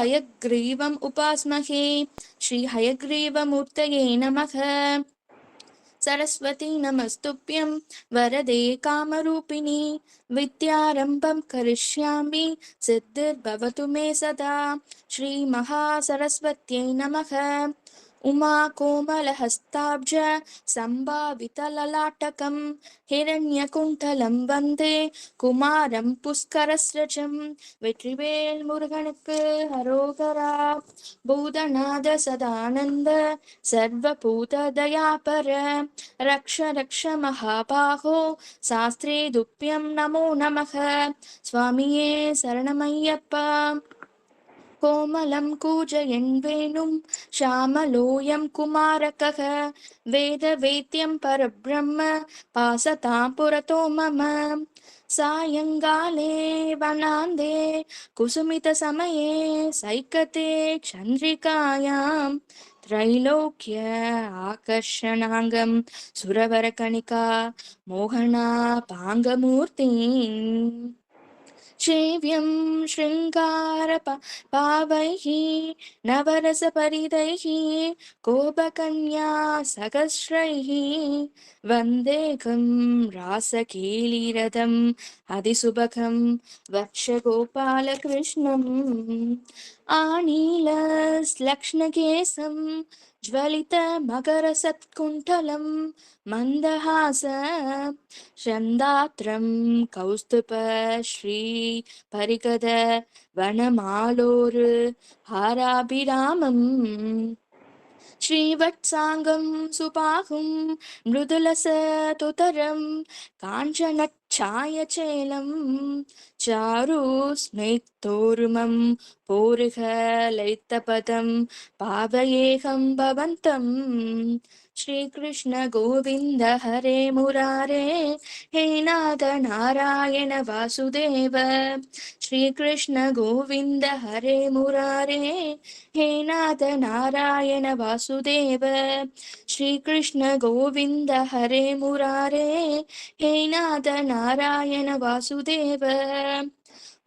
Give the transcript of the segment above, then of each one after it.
हयग्रीवम् उपास्महे। श्री हयग्रीवमूर्तये नमः। सरस्वती नमस्तुभ्यं वरदे कामरूपिणी। विद्यारम्भं करिष्यामि सिद्धिर्भवतु मे सदा। श्रीमहासरस्वत्यै नमः। उमाकोमलहस्ताब्ज सम्भावितललाटकं हिरण्यकुण्ठलं वन्दे कुमारं पुष्करस्रजं। வெற்றிவேல் முருகனுக்கு ஹரோகரா. பூதநாத சதானந்த சர்வபூத தயாபர ரக்ஷ ரக்ஷ மகாபாஹோ சாஸ்திரே துப்பியம் நமோ நமः. சுவாமியே சரணமையப்பா. कोमलं कूजयन् वेणुं श्यामलोऽयं कुमारकः वेदवेद्यं परब्रह्म पासतां पुरतो मम। सायङ्काले वनान्दे कुसुमितसमये सैकते चन्द्रिकायां त्रैलोक्य आकर्षणाङ्गं सुरवरकणिका मोहनापाङ्गमूर्तिम् सेव्यं पावैः नवरसपरिदैः गोपकन्या सहस्रैः वन्देकं रासकेलिरथम् अधिसुभगं वक्षगोपालकृष्णम् आनीलश्लक्ष्णकेशं ज्वलितमकरसत्कुण्ठलं मन्दहास चन्दात्रं कौस्तुभ श्री परिगद वनमालोर हाराभिरामम् श्रीवत्साङ्गं सुबाहुं मृदुलसतुतरं काञ्चनच्छायचेलं चारु स्निग्धोरुमं पूरिहललितपदं पावयेऽहं भवन्तम्। श्रीकृष्ण गोविन्द हरे मुरारे हे नाथ नारायण वासुदेव। श्रीकृष्ण गोविन्द हरे मुरारे हे नाथ नारायण वासुदेव। श्रीकृष्ण गोविन्द हरे मुरारे हे नाथ नारायण वासुदेव।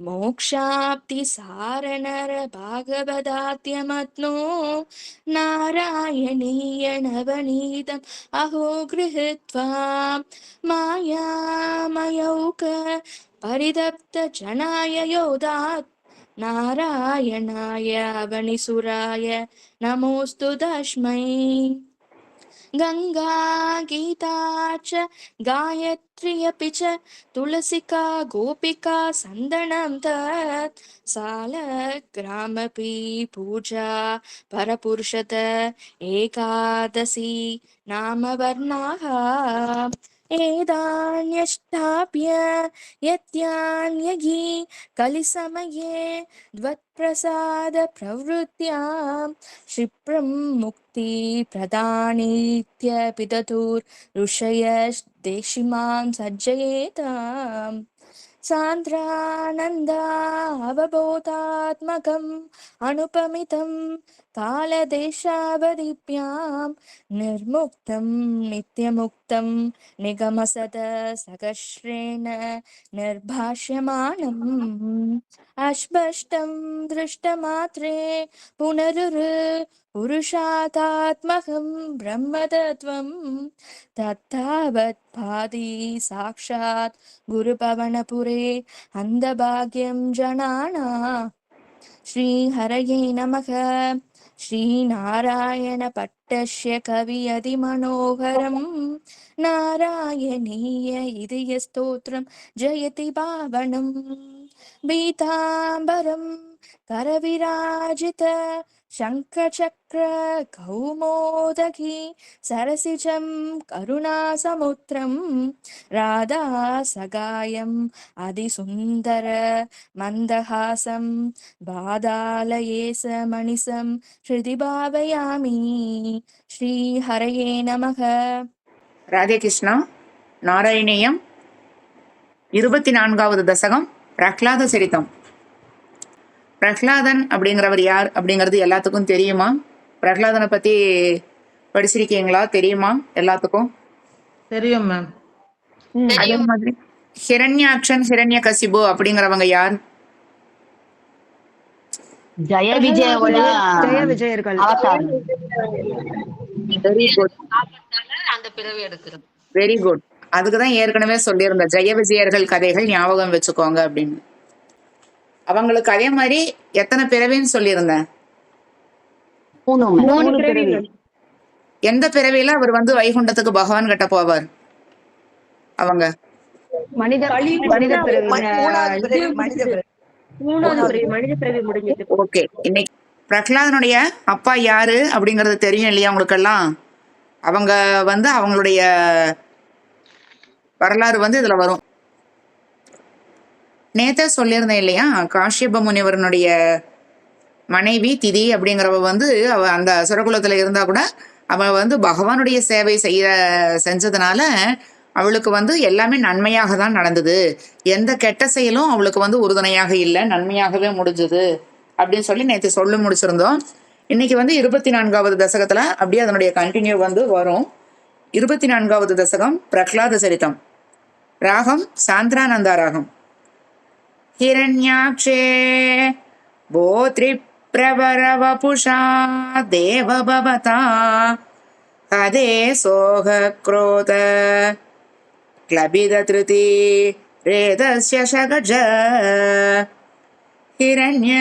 मोक्षाप्ति सारनर भागवदात्यमत्नो नारायणीय नवनीतम् अहो गृहीत्वा मायामयौक परितप्त जनाय योदात् नारायणाय वनिसुराय नमोऽस्तु तस्मै। गंगा गीता च गायत्री अपि च तुलसिका गोपिका सन्दनं तत् सालग्रामपि पूजा परपुरुषत एकादशी नाम वर्णाः एतान्यष्टाभ्य यत्यान्यगी कलिसमये द्वत्प्रसाद प्रवृत्त्यां क्षिप्रं मुक्ति प्रदानीत्य पिदतुर् ऋषयस्देशिमां सज्जयेताम्। सान्द्रानन्दा अवबोधात्मकम् अनुपमितं कालदेशावधिभ्यां निर्मुक्तं नित्यमुक्तं निगमसद सहस्रेण निर्भाष्यमाणम्। अस्पष्टं दृष्टमात्रे पुरुषार्थात्मकं ब्रह्मतत्त्वं तत्तावत् भाति साक्षात् गुरुपवनपुरे अन्धभाग्यं जनाना। श्रीहरये नमः। श्रीनारायण पट्टस्य कवि अतिमनोहरं नारायणीय इति स्तोत्रं जयति पावनं। पीताम्बरं करविराजित शङ्खचक्र कौमोदकी सरसिजं करुणासमुद्रं राधा सगायम् अधिसुन्दर मन्दहासं बादालये स मणिसं हृदि भावयामि। श्रीहरये नमः. ராதே கிருஷ்ணா. நாராயணியம் 24வது தசகம் பிரஹ்லாத சரிதம். பிரஹ்லாதன் அப்படிங்கிறவர் யார் அப்படிங்கிறது எல்லாத்துக்கும் தெரியுமா? பிரஹ்லாதனை பத்தி படிச்சிருக்கீங்களா? தெரியுமா எல்லாத்துக்கும்? தெரியும் மேம். அதே மாதிரி ஹிரண்யாக்ஷன் ஹிரண்யகசிபு அப்படிங்கிறவங்க யார்? ஜெய விஜயோட ஜெய விஜயர்கள். அவதாரம். வெரி குட், அந்த பிறவி எடுக்கிறது. Very good. அதுக்குதான் ஏற்கனவே சொல்லியிருந்தேன், ஜெய விஜயர்கள் கதைகள் ஞாபகம் வச்சுக்கோங்க அப்படின்னு. அவங்களுக்கு அதே மாதிரி எத்தனை பிறவின்னு சொல்லியிருந்தேன்? 3 பிறவி. எந்த பிறவியில அவர் வந்து வைகுண்டத்துக்கு பகவான் கிட்ட போவார்? அவங்க மனித பிறவி. மனித பிறவி முடிஞ்சது. ஓகே. இன்னைக்கு பிரகலாதனுடைய அப்பா யாரு அப்படிங்கறது தெரியும் இல்லையா உங்களுக்கெல்லாம்? அவங்க வந்து அவங்களுடைய வரலாறு வந்து இதுல வரும். நேத்தே சொல்லியிருந்தேன் இல்லையா, காஷ்யப முனிவரனுடைய மனைவி திதி அப்படிங்கிறவ வந்து அவ அந்த அசுரகுலத்துல இருந்தா கூட அவ வந்து பகவானுடைய சேவை செஞ்சதுனால அவளுக்கு வந்து எல்லாமே நன்மையாக தான் நடந்தது. எந்த கெட்ட செயலும் அவளுக்கு வந்து உறுதுணையாக இல்லை, நன்மையாகவே முடிஞ்சது அப்படின்னு சொல்லி நேற்று சொல்லி முடிச்சிருந்தோம். இன்னைக்கு வந்து 24வது தசகத்துல அப்படியே அதனுடைய கண்டினியூ வந்து வரும். 24வது தசகம் பிரகலாத சரிதம். ராகம் சாந்திரானந்தா ராகம். ஹிரண்யாக்ஷே போத்ரி பிரவரவபுஷா தேவபவதா ஹதே சோக க்ரோத க்ளபித த்ருதி ரேதஸ்ய ஷகஜ ஹிரண்ய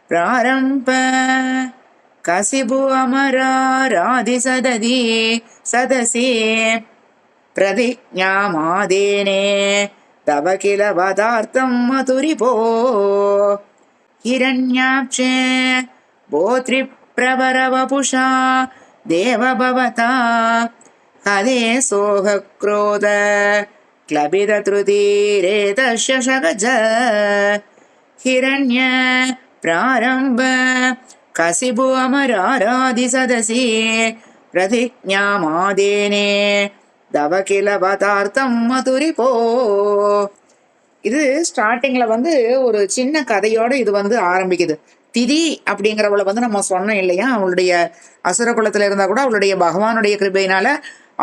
பிராரம்ப கசிபு அமராராதி சததி சதசி பிரதிஜ்ஞாமாதேனே தவ கில வதார்த்தம் மதுரிபோ ஹிரண்யாக்ஷே போத்ரி பிரவரவபுஷா தேவபவதா ஹதே சோக க்ரோத க்ளபித த்ருதி ரேதஸ்ய ஷகஜ ஹிரண்ய பிராரம்ப கசிபு அமராராதி சதசி பிரதிஜ்ஞாமாதேனே தவ கில வதார்த்தம் மதுரிபோ. இது ஸ்டார்டிங்ல வந்து ஒரு சின்ன கதையோட இது வந்து ஆரம்பிக்குது. திதி அப்படிங்கிறவளை வந்து நம்ம சொன்னோம் இல்லையா, அவளுடைய அசுர குலத்துல இருந்தா கூட அவளுடைய பகவானுடைய கிருபையினால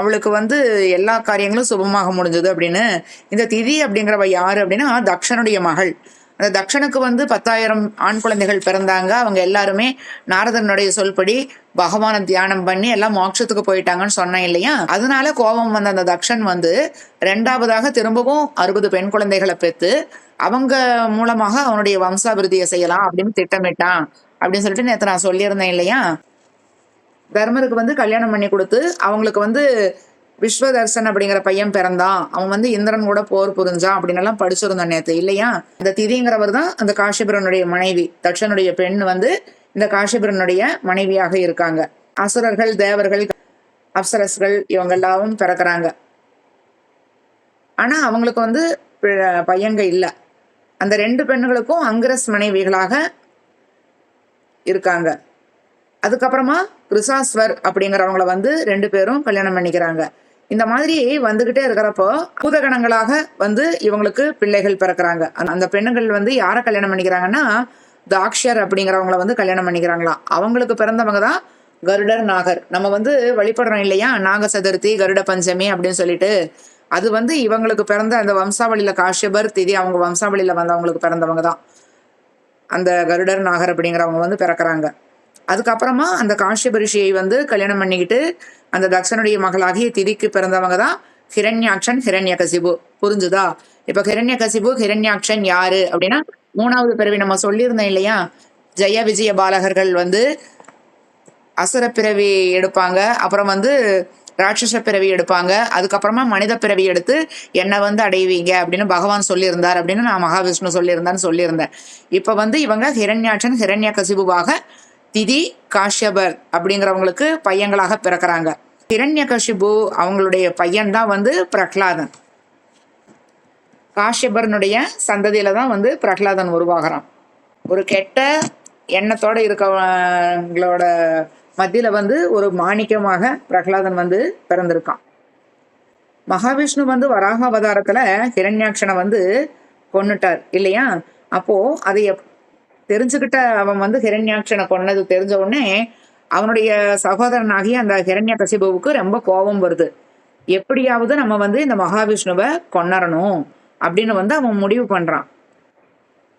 அவளுக்கு வந்து எல்லா காரியங்களும் சுபமாக முடிஞ்சது அப்படின்னு. இந்த திதி அப்படிங்கிறவ யாரு அப்படின்னா தக்ஷனுடைய மகள். அந்த தக்ஷனுக்கு வந்து 10,000 ஆண் குழந்தைகள் பிறந்தாங்க. அவங்க எல்லாருமே நாரதனுடைய சொல்படி பகவானை தியானம் பண்ணி எல்லாம் மோட்சத்துக்கு போயிட்டாங்கன்னு சொன்னேன் இல்லையா. அதனால கோபம் வந்த அந்த தக்ஷன் வந்து 2வதாக திரும்பவும் 60 பெண் குழந்தைகளை பெற்று அவங்க மூலமாக அவனுடைய வம்சாபிருத்தியை செய்யலாம் அப்படின்னு திட்டமிட்டான் அப்படின்னு சொல்லிட்டு நேற்று நான் சொல்லியிருந்தேன் இல்லையா. தர்மருக்கு வந்து கல்யாணம் பண்ணி கொடுத்து அவங்களுக்கு வந்து விஸ்வதர்சன் அப்படிங்கிற பையன் பிறந்தான். அவன் வந்து இந்திரன் கூட போர் புரிஞ்சான் அப்படின்னு எல்லாம் படிச்சிருந்தோம் நேற்று இல்லையா. இந்த திதிங்கிறவர் தான் அந்த காஷ்யபரனுடைய மனைவி. தட்சனுடைய பெண் வந்து இந்த காஷ்யபரனுடைய மனைவியாக இருக்காங்க. அசுரர்கள், தேவர்கள், அப்சரஸ்கள் இவங்க எல்லாரும் பிறக்கிறாங்க. ஆனா அவங்களுக்கு வந்து பையங்க இல்லை. அந்த 2 பெண்களுக்கும் அங்கிரஸ் மனைவிகளாக இருக்காங்க. அதுக்கப்புறமா ரிசாஸ்வர் அப்படிங்கிறவங்கள வந்து 2 பேரும் கல்யாணம் பண்ணிக்கிறாங்க. இந்த மாதிரி வந்துகிட்டே இருக்கிறப்போ பூதகணங்களாக வந்து இவங்களுக்கு பிள்ளைகள் பிறக்கிறாங்க. அந்த பெண்ணுகள் வந்து யாரை கல்யாணம் பண்ணிக்கிறாங்கன்னா தாக்ஷர் அப்படிங்கிறவங்கள வந்து கல்யாணம் பண்ணிக்கிறாங்களாம். அவங்களுக்கு பிறந்தவங்க தான் கருடர், நாகர். நம்ம வந்து வழிபடுறோம் இல்லையா நாக சதுர்த்தி, கருட பஞ்சமி அப்படின்னு சொல்லிட்டு. அது வந்து இவங்களுக்கு பிறந்த அந்த வம்சாவளியில காஷ்யபர், திதி அவங்க வம்சாவளியில வந்தவங்களுக்கு பிறந்தவங்க தான் அந்த கருடர், நாகர் அப்படிங்கிறவங்க வந்து பிறக்கிறாங்க. அதுக்கப்புறமா அந்த காஷ்யப ரிஷியை வந்து கல்யாணம் பண்ணிக்கிட்டு அந்த தக்ஷனுடைய மகளாகிய திதிக்கு பிறந்தவங்க தான் ஹிரண்யாக்ஷன், ஹிரண்யகசிபு. புரிஞ்சுதா? இப்ப ஹிரண்யகசிபு, ஹிரண்யாக்ஷன் யாரு அப்படின்னா 3வது பிறவி நம்ம சொல்லியிருந்தோம் இல்லையா. ஜெய விஜய பாலகர்கள் வந்து அசுர பிறவி எடுப்பாங்க, அப்புறம் வந்து ராட்சச பிறவி எடுப்பாங்க, அதுக்கப்புறமா மனித பிறவி எடுத்து என்னை வந்து அடைவீங்க அப்படின்னு பகவான் சொல்லியிருந்தார் அப்படின்னு நான் மகாவிஷ்ணு சொல்லியிருந்தான்னு சொல்லியிருந்தேன். இப்ப வந்து இவங்க ஹிரண்யாக்ஷன், ஹிரண்யகசிபுவாக திதி, காஷ்யபர் அப்படிங்கிறவங்களுக்கு பையங்களாக பிறக்கிறாங்க. ஹிரண்யகசிபு அவங்களுடைய பையன் தான் வந்து பிரகலாதன். காஷ்யபர்னுடைய சந்ததியில தான் வந்து பிரகலாதன் உருவாகிறான். ஒரு கெட்ட எண்ணத்தோட இருக்கவங்களோட மத்தியில வந்து ஒரு மாணிக்கமாக பிரகலாதன் வந்து பிறந்திருக்கான். மகாவிஷ்ணு வந்து வராக அவதாரத்துல ஹிரண்யாக்ஷனை வந்து கொன்னுட்டார் இல்லையா. அப்போ அதை தெரிஞ்சுக்கிட்ட அவன் வந்து ஹிரண்யாக்ஷனை கொன்னது தெரிஞ்ச உடனே அவனுடைய சகோதரனாகிய அந்த ஹிரண்யகசிபுவுக்கு ரொம்ப கோபம் வருது. எப்படியாவது நம்ம வந்து இந்த மகாவிஷ்ணுவை கொன்னறணும் அப்படின்னு வந்து அவன் முடிவு பண்றான்.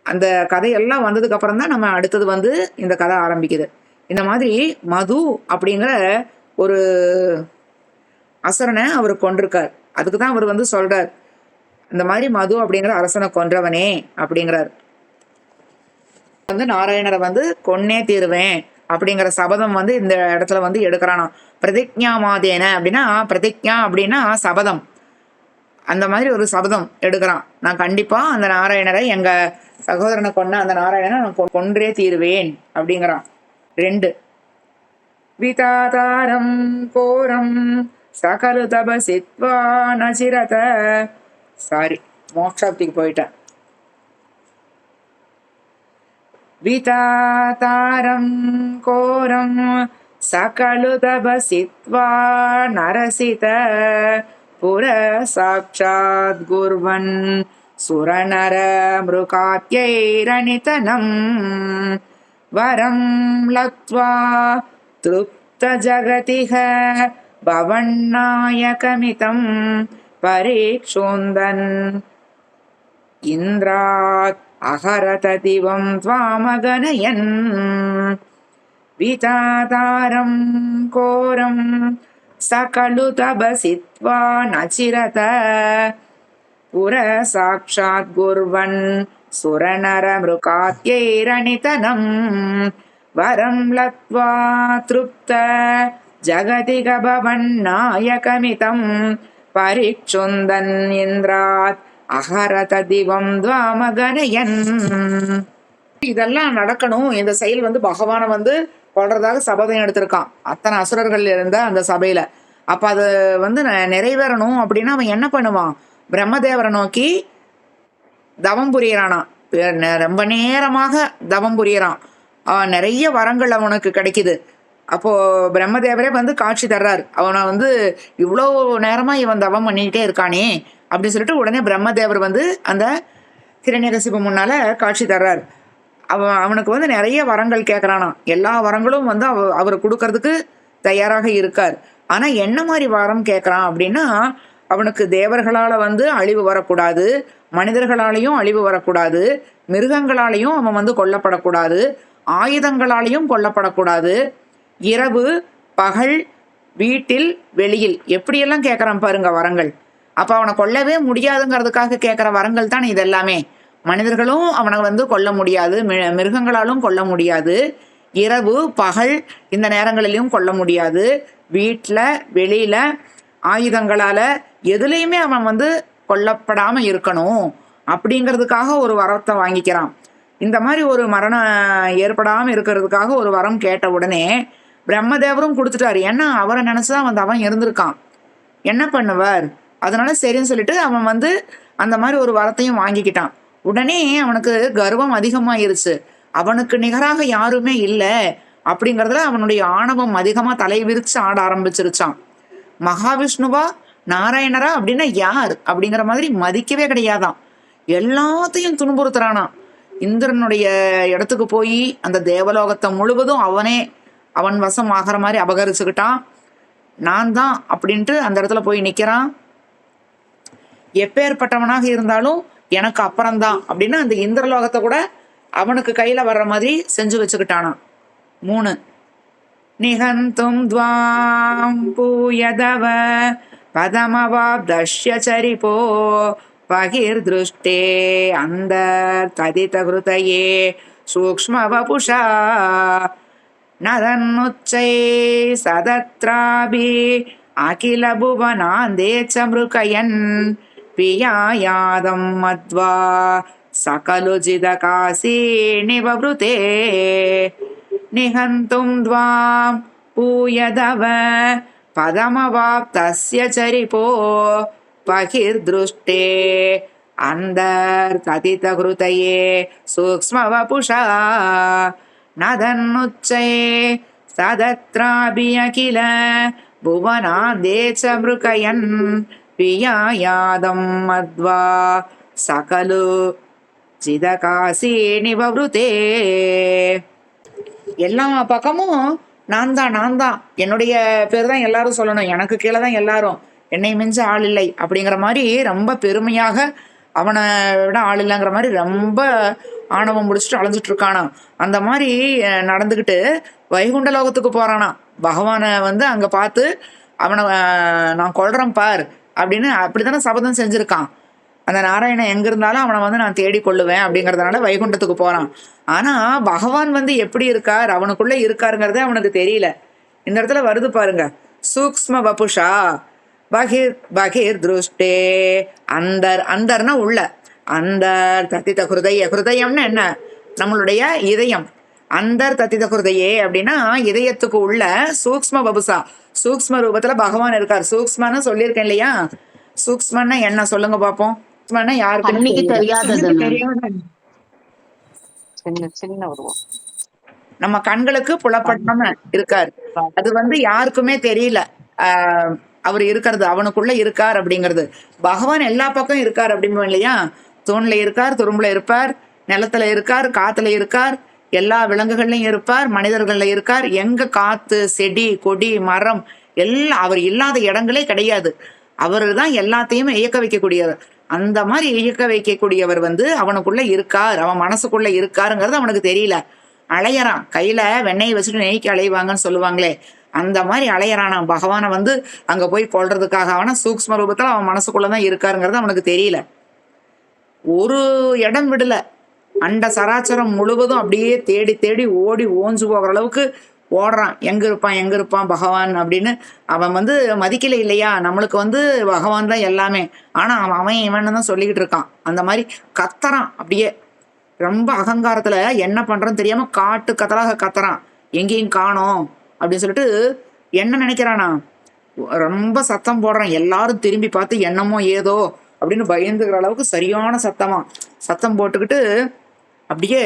அந்த கதையெல்லாம் வந்ததுக்கு அப்புறம் தான் நம்ம அடுத்தது வந்து இந்த கதை ஆரம்பிக்குது. இந்த மாதிரி மது அப்படிங்கிற ஒரு அசுரனை அவர் கொண்டிருக்கார். அதுக்கு தான் அவர் வந்து சொல்றார், இந்த மாதிரி மது அப்படிங்கிற அரசனை கொன்றவனே அப்படிங்கிறார். வந்து நாராயணரை வந்து கொன்னே தீருவேன் அப்படிங்கிற சபதம் வந்து இந்த இடத்துல வந்து எடுக்கிறானா. பிரதிஜ்ஞா மாதேன அப்படின்னா, பிரதிஜ்ஞா அப்படின்னா சபதம். அந்த மாதிரி ஒரு சபதம் எடுக்கிறான், நான் கண்டிப்பா அந்த நாராயணரை, எங்க சகோதரனை கொன்ன அந்த நாராயணனை நான் கொன்றே தீருவேன் அப்படிங்கிறான். 2 விதாதாரம் கோரம் சகலு தபசித்வா நசிரத. சாரி, மோட்சாப்திக்கு போயிட்டேன். விதாதாரம் கோரம் சகலு தபசித்வா நரசித புர சாட்சாத் குர்வன் சுரநர மிருகாத்யைரணிதனம் வரம் லத்வா திருப்த ஜகதிஹ பவன்னாயகமிதம் பரீக்ஷோந்தன் இந்திராத் அகரத திவம் த்வாமகனயன். விதாதாரம் கோரம் சகலு தபசித்வா நசிரத புர சாட்சாத் குர்வன் சுரநர மிருகாத்யைரணிதனம் வரம் லத்வா திருப்த ஜகதிக பவன்னாயகமிதம் பரீக்ஷுந்தன் இந்திராத் அகரத திவம் த்வாமகனயன். இதெல்லாம் நடக்கணும், இந்த செயல் வந்து பகவானை வந்து கொள்றதாக சபதம் எடுத்திருக்கான் அத்தனை அசுரர்கள் இருந்த அந்த சபையில. அப்ப அது வந்து நிறைவேறணும் அப்படின்னா அவன் என்ன பண்ணுவான், பிரம்மதேவரை நோக்கி தவம் புரியறானா. ரொம்ப நேரமாக தவம் புரியறான், நிறைய வரங்கள் அவனுக்கு கிடைக்குது. அப்போ பிரம்மதேவரே வந்து காட்சி தர்றாரு. அவனை வந்து இவ்வளோ நேரமா இவன் தவம் பண்ணிக்கிட்டே இருக்கானே அப்படின்னு சொல்லிட்டு உடனே பிரம்மதேவர் வந்து அந்த ஹிரண்யகசிபு முன்னால காட்சி தர்றார். அவனுக்கு வந்து நிறைய வரங்கள் கேட்கறானா. எல்லா வரங்களும் வந்து அவர் கொடுக்கறதுக்கு தயாராக இருக்கார். ஆனா என்ன மாதிரி வரம் கேட்கறான் அப்படின்னா, அவனுக்கு தேவர்களால வந்து அழிவு வரக்கூடாது, மனிதர்களாலையும் அழிவு வரக்கூடாது, மிருகங்களாலையும் அவன் வந்து கொல்லப்படக்கூடாது, ஆயுதங்களாலையும் கொல்லப்படக்கூடாது, இரவு பகல் வீட்டில் வெளியில் எப்படியெல்லாம் கேட்கறான் பாருங்க வரங்கள். அப்ப அவனை கொல்லவே முடியாதுங்கிறதுக்காக கேட்கிற வரங்கள் தான் இதெல்லாமே. மனிதர்களும் அவனை வந்து கொல்ல முடியாது, மிருகங்களாலும் கொல்ல முடியாது, இரவு பகல் இந்த நேரங்களிலும் கொல்ல முடியாது, வீட்டில் வெளியில ஆயுதங்களால எதுலேயுமே அவன் வந்து கொல்லப்படாம இருக்கணும் அப்படிங்கிறதுக்காக ஒரு வரத்தை வாங்கிக்கிறான். இந்த மாதிரி ஒரு மரணம் ஏற்படாம இருக்கிறதுக்காக ஒரு வரம் கேட்ட உடனே பிரம்மதேவரும் கொடுத்துட்டாரு. ஏன்னா அவரை நினைச்சுதான் வந்து அவன் இருந்திருக்கான், என்ன பண்ணுவார். அதனால சரின்னு சொல்லிட்டு அவன் வந்து அந்த மாதிரி ஒரு வரத்தையும் வாங்கிக்கிட்டான். உடனே அவனுக்கு கர்வம் அதிகமாயிருச்சு. அவனுக்கு நிகராக யாருமே இல்லை அப்படிங்கிறதுல அவனுடைய ஆணவம் அதிகமா தலை விரிச்சு ஆட ஆரம்பிச்சிருச்சான். மகாவிஷ்ணுவா நாராயணரா அப்படின்னா யார் அப்படிங்கிற மாதிரி மதிக்கவே கிடையாதான். எல்லாத்தையும் துன்புறுத்துறானா. இந்திரனுடைய இடத்துக்கு போய் அந்த தேவலோகத்தை முழுவதும் அவன் வசம் ஆகிற மாதிரி அபகரிச்சுக்கிட்டான். நான் தான் அப்படின்ட்டு அந்த இடத்துல போய் நிக்கிறான். எப்பேற்பட்டவனாக இருந்தாலும் எனக்கு அப்புறம்தான் அப்படின்னு அந்த இந்திரலோகத்தை கூட அவனுக்கு கையில வர்ற மாதிரி செஞ்சு வச்சுக்கிட்டானா. 3 நிகந்தும் துவாம் பூயதவ பதமவாப்தஷ்ய சரிபோ பகிர் திருஷ்டே அந்த ததித கிருதயே சூக்ஷ்ம வபுஷா நதன்னுச்சை சதத்ராபி அகில புவனாந்தேச்ச மிருகயன் பியாயாதம் மத்வா சகலுஜித காசி நிவவ்ருதே நிகந்தும் துவாம் பூயதவ பதமவாப்தஸ்ய சரிபோ பகிர் திருஷ்டே அந்தர் ததித கிருதயே சூக்ஷ்ம வபுஷா நதன்னுச்சை சதத்ராபி அகில புவனாந்தேச்ச மிருகயன் பியாயாதம் மத்வா சகலு ஜிதகாசி நிவவ்ருதே. எல்லா பக்கமும் நான் தான், என்னுடைய பேர் தான் எல்லாரும் சொல்லணும், எனக்கு கீழே தான் எல்லாரும், என்னை மிஞ்ச ஆள் இல்லை அப்படிங்கிற மாதிரி ரொம்ப பெருமையாக, அவனை விட ஆள் இல்லைங்கிற மாதிரி ரொம்ப ஆணவம் முடிச்சுட்டு அலைஞ்சிட்டு இருக்கானா. அந்த மாதிரி நடந்துக்கிட்டு வைகுண்ட லோகத்துக்கு போறானா. பகவானை வந்து அங்க பார்த்து அவனை நான் கொல்றேன் பார் அப்படின்னு அப்படித்தானே சபதம் செஞ்சிருக்கான். அந்த நாராயணன் எங்க இருந்தாலும் அவனை வந்து நான் தேடி கொள்ளுவேன் அப்படிங்கறதுனால வைகுண்டத்துக்கு போறான். ஆனா பகவான் வந்து எப்படி இருக்கார், அவனுக்குள்ள இருக்காருங்கிறதே அவனுக்கு தெரியல. இந்த இடத்துல வருது பாருங்க, சூக்ஷ்ம வபுஷா பகிர் பகிர் திருஷ்டே. அந்தர்னா உள்ள, அந்தர் தத்தித ஹிருதய. ஹிருதயம்னு என்ன, நம்மளுடைய இதயம். அந்தர் தத்தித ஹிருதயே அப்படின்னா இதயத்துக்கு உள்ள சூக்ஷ்ம வபுசா, சூக்ஷ்ம ரூபத்துல பகவான் இருக்கார். சூக்ஷ்மன்னு சொல்லியிருக்கேன் இல்லையா, சூக்ஷ்மன்னா என்ன சொல்லுங்க பாப்போம். சூக்ஷ்மன்னா யாருக்கு கண்ணுக்கு தெரியாதது மேம். தெரியாத சின்ன சின்ன உருவம். நம்ம கண்களுக்கு புலப்படாம இருக்கார். அது வந்து யாருக்குமே தெரியல அவர் இருக்கிறது, அவனுக்குள்ள இருக்கார் அப்படிங்கிறது. பகவான் எல்லா பக்கம் இருக்கார் அப்படிம்போம் இல்லையா, தூண்ல இருக்கார், துரும்புல இருப்பார், நிலத்துல இருக்கார், காத்துல இருக்கார், எல்லா விலங்குகள்லையும் இருப்பார், மனிதர்கள்ல இருக்கார். எங்க காத்து செடி கொடி மரம் எல்லாம் அவர் இல்லாத இடங்களே கிடையாது. அவரு தான் எல்லாத்தையுமே இயக்க வைக்கக்கூடியவர். அந்த மாதிரி இயக்க வைக்கக்கூடியவர் வந்து அவனுக்குள்ள இருக்கார், அவன் மனசுக்குள்ள இருக்காருங்கிறது அவனுக்கு தெரியல. அலையறான், கையில வெண்ணெய் வச்சுட்டு நெய்க்கு அலைவாங்கன்னு சொல்லுவாங்களே, அந்த மாதிரி அலையறானா பகவானை வந்து அங்க போய் கொள்றதுக்காக. அவனா சூக்ஷ்ம ரூபத்துல அவன் மனசுக்குள்ளதான் இருக்காருங்கிறது அவனுக்கு தெரியல. ஒரு இடம் விடல, அண்ட சராச்சரம் முழுவதும் அப்படியே தேடி தேடி ஓடி ஓஞ்சு போகிற அளவுக்கு ஓடுறான். எங்க இருப்பான் பகவான் அப்படின்னு. அவன் வந்து மதிக்கல இல்லையா, நம்மளுக்கு வந்து பகவான் தான் எல்லாமே. ஆனா அவன் இவன் தான் சொல்லிக்கிட்டு இருக்கான். அந்த மாதிரி கத்துறான், அப்படியே ரொம்ப அகங்காரத்துல என்ன பண்றன்னு தெரியாம காட்டு கத்தலாக கத்துறான். எங்கேயும் காணோம் அப்படின்னு சொல்லிட்டு என்ன நினைக்கிறானா, ரொம்ப சத்தம் போடுறான். எல்லாரும் திரும்பி பார்த்து என்னமோ ஏதோ அப்படின்னு பயந்துக்கிற அளவுக்கு சரியான சத்தம் போட்டுக்கிட்டு அப்படியே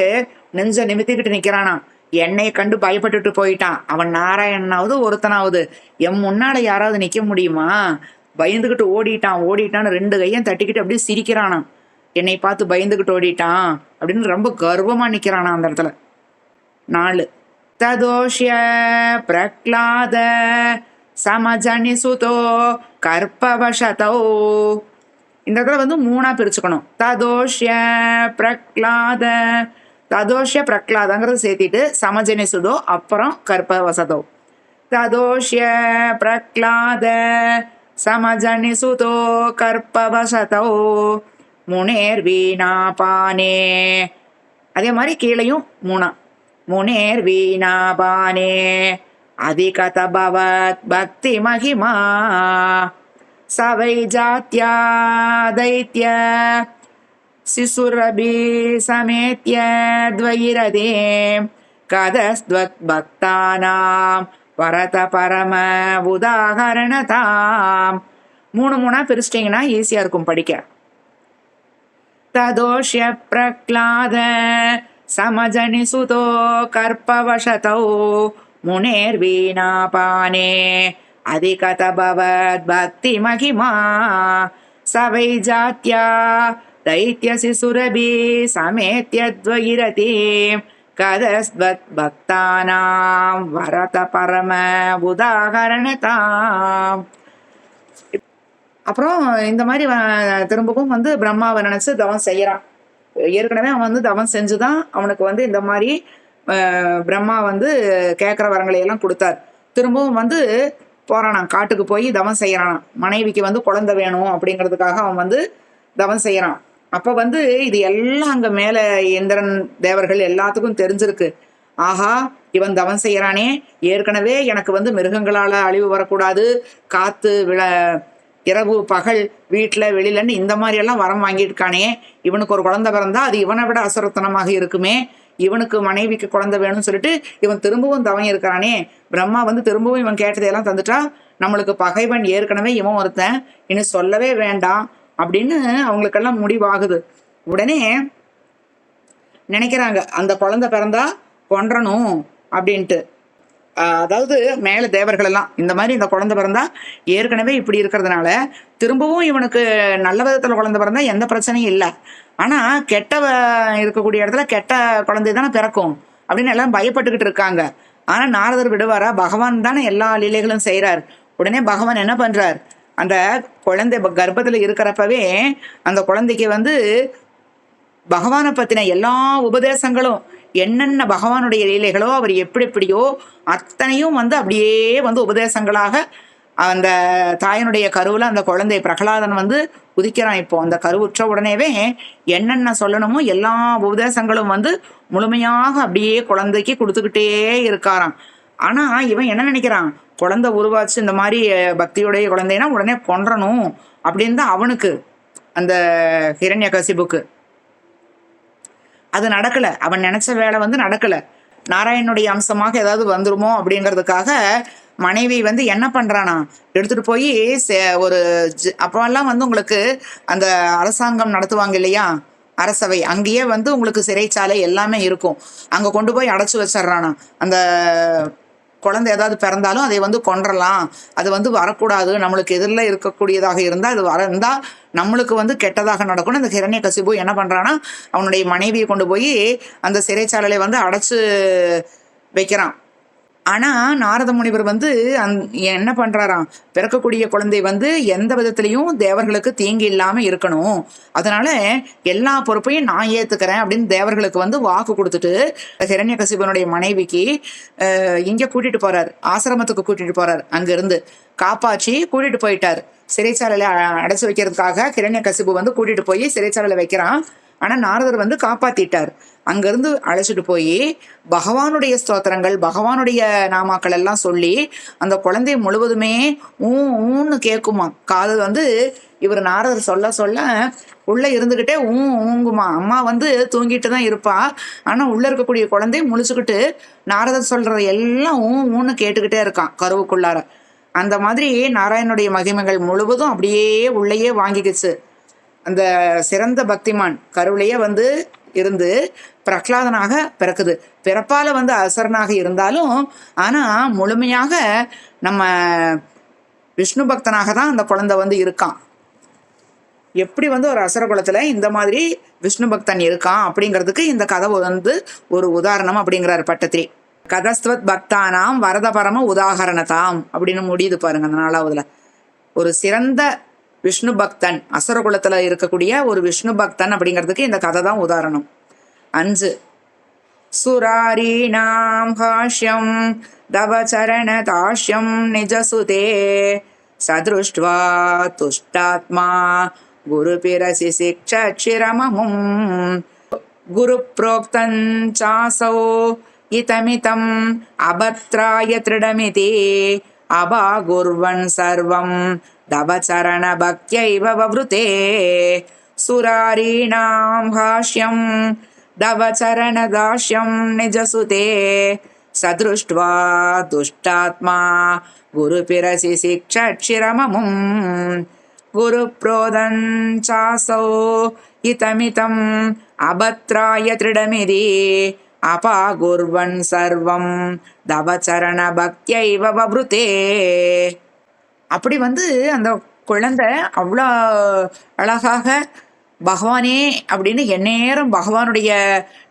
நெஞ்ச நிமித்திக்கிட்டு நிக்கிறானா. என்னைய கண்டு பயப்பட்டுட்டு போயிட்டான். அவன் நாராயணனாவது ஒருத்தனாவது என் முன்னால யாராவது நிக்க முடியுமா, பயந்துகிட்டு ஓடிட்டான்னு 2 கையும் தட்டிக்கிட்டு அப்படியே சிரிக்கிறானா. என்னை பார்த்து பயந்துகிட்டு ஓடிட்டான் அப்படின்னு ரொம்ப கர்வமா நிக்கிறானா அந்த இடத்துல. 4 ததோஷ்ய பிரக்லாத சமஜனி சுதோ கற்பவசதோ. இந்த இடத்துல வந்து 3ஆ பிரிச்சுக்கணும். ததோஷ்ய பிரக்லாத, ததோஷ்ய பிரக்லாதங்கிறது சேர்த்திட்டு சமஜனி சுதோ அப்புறம் கற்பவசதோ. ததோஷ்ய பிரக்லாத சமஜனி சுதோ கற்பவசதோ முனேர் வீணாபானே. அதே மாதிரி கீழையும் 3ஆ. முனேர் வீணாபானே அதிகத பவத் பக்தி மகிமா சவை ஜாத்யா தைத்ய சிசுரபி சமேத்ய த்வைரதே கதஸ்த்வத் பக்தானாம் வரத பரம உதாகரணதாம். 3 பிரிச்சிட்டிங்கன்னா ஈஸியா இருக்கும் படிக்க. ததோஷ்ய பிரக்லாத சமஜனி சுதோ கற்பவசதோ முனேர் வீணாபானே அதிகத பவத் பக்தி மகிமா சவை ஜாத்யா தைத்ய சிசுரபி சமேத்ய த்வைரதே கதஸ்த்வத் பக்தானாம் வரத பரம உதாகரணதாம். அப்புறம் இந்த மாதிரி திரும்பவும் வந்து பிரம்மாவை நினைச்சு தவம் செய்யறான். ஏற்கனவே அவன் வந்து தவம் செஞ்சுதான் அவனுக்கு வந்து இந்த மாதிரி பிரம்மா வந்து கேட்குற வரங்களை எல்லாம் கொடுத்தார். திரும்பவும் வந்து போறானான், காட்டுக்கு போய் தவம் செய்யறானான். மனைவிக்கு வந்து குழந்தை வேணும் அப்படிங்கிறதுக்காக அவன் வந்து தவம் செய்யறான். அப்ப வந்து இது எல்லாம் அங்க மேல இந்திரன் தேவர்கள் எல்லாத்துக்கும் தெரிஞ்சிருக்கு. ஆஹா, இவன் தவம் செய்யறானே, ஏற்கனவே எனக்கு வந்து மிருகங்களால அழிவு வரக்கூடாது, காத்து இரவு பகல் வீட்டுல வெளியிலன்னு இந்த மாதிரி எல்லாம் வரம் வாங்கியிருக்கானே, இவனுக்கு ஒரு குழந்தை பிறந்தா அது இவனை விட அசுரத்தனமாக இருக்குமே, இவனுக்கு மனைவிக்கு குழந்தை வேணும்னு சொல்லிட்டு இவன் திரும்பவும் தவம் இருக்கிறானே, பிரம்மா வந்து திரும்பவும் இவன் கேட்டதையெல்லாம் தந்துட்டா நம்மளுக்கு பகைவன் ஏற்கனவே இவன் ஒருத்தன், இன்னும் சொல்லவே வேண்டாம் அப்படின்னு அவங்களுக்கெல்லாம் முடிவாகுது. உடனே நினைக்கிறாங்க அந்த குழந்தை பிறந்தா கொன்றணும் அப்படின்ட்டு. அதாவது மேல தேவர்கள் எல்லாம் இந்த மாதிரி இந்த குழந்தை பிறந்தா ஏற்கனவே இப்படி இருக்கிறதுனால திரும்பவும் இவனுக்கு நல்ல விதத்துல குழந்தை பிறந்தா எந்த பிரச்சனையும் இல்லை, ஆனா கெட்ட இருக்கக்கூடிய இடத்துல கெட்ட குழந்தை தானே பிறக்கும் அப்படின்னு எல்லாம் பயப்பட்டுக்கிட்டு இருக்காங்க. ஆனா நாரதர் விடுவாரா, பகவான் தானே எல்லா லீலைகளும் செய்யறார். உடனே பகவான் என்ன பண்றார், அந்த குழந்தை கர்ப்பத்துல இருக்கிறப்பவே அந்த குழந்தைக்கு வந்து பகவானை பத்தின எல்லா உபதேசங்களும் என்னென்ன பகவானுடைய லீலைகளோ அவர் எப்படியோ அத்தனையும் வந்து அப்படியே வந்து உபதேசங்களாக அந்த தாயனுடைய கருவில் அந்த குழந்தை பிரகலாதன் வந்து உதிக்கிறான். இப்போ அந்த கருவுற்ற உடனேவே என்னென்ன சொல்லணுமோ எல்லா உபதேசங்களும் வந்து முழுமையாக அப்படியே குழந்தைக்கு கொடுத்துக்கிட்டே இருக்காராம். ஆனா இவன் என்ன நினைக்கிறான், குழந்தை உருவாச்சு இந்த மாதிரி பக்தியுடைய குழந்தைனா உடனே கொன்றணும் அப்படின்னு தான் அவனுக்கு, அந்த ஹிரண்யகசிபுக்கு. அது நடக்கல. அவன் நினைச்ச வேலை வந்து நடக்கல. நாராயணனுடைய அம்சமாக ஏதாவது வந்துருமோ அப்படிங்கிறதுக்காக மனைவி வந்து என்ன பண்றானா, எடுத்துட்டு போய் ஒரு அப்பெல்லாம் வந்து உங்களுக்கு அந்த அரசாங்கம் நடத்துவாங்க இல்லையா, அரசவை, அங்கேயே வந்து உங்களுக்கு சிறைச்சாலை எல்லாமே இருக்கும். அங்க கொண்டு போய் அடைச்சு வச்சிடறானா. அந்த குழந்தை ஏதாவது பிறந்தாலும் அதை வந்து கொன்றலாம், அது வந்து வரக்கூடாது, நம்மளுக்கு எதிரில் இருக்கக்கூடியதாக இருந்தால் அது இருந்தா நம்மளுக்கு வந்து கெட்டதாக நடக்கணும். இந்த ஹிரண்யகசிபு என்ன பண்றானா, அவனுடைய மனைவியை கொண்டு போய் அந்த சிறைச்சாலையில வந்து அடைச்சு வைக்கிறான். ஆனா நாரத முனிவர் வந்து என்ன பண்றாராம், பிறக்கக்கூடிய குழந்தை வந்து எந்த விதத்திலையும் தேவர்களுக்கு தீங்கு இல்லாம இருக்கணும், அதனால எல்லா பொறுப்பையும் நான் ஏத்துக்கிறேன் அப்படின்னு தேவர்களுக்கு வந்து வாக்கு கொடுத்துட்டு ஹிரண்யகசிபனுடைய மனைவிக்கு இங்க கூட்டிட்டு போறாரு, ஆசிரமத்துக்கு கூட்டிட்டு போறாரு. அங்க இருந்து காப்பாற்றி கூட்டிட்டு போயிட்டாரு. சிறைச்சாலையில அடைச்சு வைக்கிறதுக்காக ஹிரண்யகசிபு வந்து கூட்டிட்டு போய் சிறைச்சாலையில வைக்கிறான். ஆனா நாரதர் வந்து காப்பாத்திட்டார். அங்கிருந்து அழைச்சிட்டு போய் பகவானுடைய ஸ்தோத்திரங்கள், பகவானுடைய நாமாக்கள் எல்லாம் சொல்லி அந்த குழந்தை முழுவதுமே ஊன்னு கேட்குமா. காது வந்து இவர் நாரதர் சொல்ல சொல்ல உள்ள இருந்துகிட்டே ஊங்குமா. அம்மா வந்து தூங்கிட்டு தான் இருப்பா, ஆனா உள்ள இருக்கக்கூடிய குழந்தை முழிச்சுக்கிட்டு நாரதர் சொல்ற எல்லாம் ஊன்னு கேட்டுக்கிட்டே இருக்கான் கருவுக்குள்ளார. அந்த மாதிரி நாராயணனுடைய மகிமைகள் முழுவதும் அப்படியே உள்ளேயே வாங்கிக்கிச்சு. அந்த சிறந்த பக்திமான் கருவிலேயே வந்து இருந்து பிரகலாதனாக பிறக்குது. பிறப்பால வந்து அசுரனாக இருந்தாலும் ஆனா முழுமையாக நம்ம விஷ்ணு பக்தனாக தான் அந்த குழந்தை வந்து இருக்கான். எப்படி வந்து ஒரு அசுர குலத்துல இந்த மாதிரி விஷ்ணு பக்தன் இருக்கான் அப்படிங்கிறதுக்கு இந்த கதை வந்து ஒரு உதாரணம் அப்படிங்கிறார் பட்டத்திரி. கதஸ்துவத் பக்தானாம் வரத பரம உதாகரணதாம் அப்படின்னு முடியுது பாருங்க அந்த 4வதுல. ஒரு சிறந்த விஷ்ணு பக்தன், அசுர குலத்துல இருக்கக்கூடிய ஒரு விஷ்ணு பக்தன் அப்படிங்கிறதுக்கு இந்த கதை தான் உதாரணம். 5 சுராரீணாம் ஹாஷ்யம் தவச்சரண தாஷ்யம் நிஜசுதே சதுஷ்டுவா துஷ்டாத்மா குரு பிரசி சிக்ஷிரமமும் குரு புரோக்தன் சாசோ இதமிதம் அபத்ராய திருடமிதி அபாகுர்வன் சர்வம் தவச்சரண பக்தியைவ வவ்ருதே சுராரீணாம் ஹாஷ்யம் தவச்சரண தாஷ்யம் நிஜசுதே சதுஷ்டுவா துஷ்டாத்மா குரு பிரசி சிக்ஷிரமமும் குரு புரோதன் சாசோ இதமிதம் அபத்ராய திருடமிதி அபாகுர்வன் சர்வம் தவச்சரண பக்தியைவ வவ்ருதே. அப்படி வந்து அந்த குழந்தை அவ்வளோ அழகாக பகவானே அப்படின்னு எந்நேரம் பகவானுடைய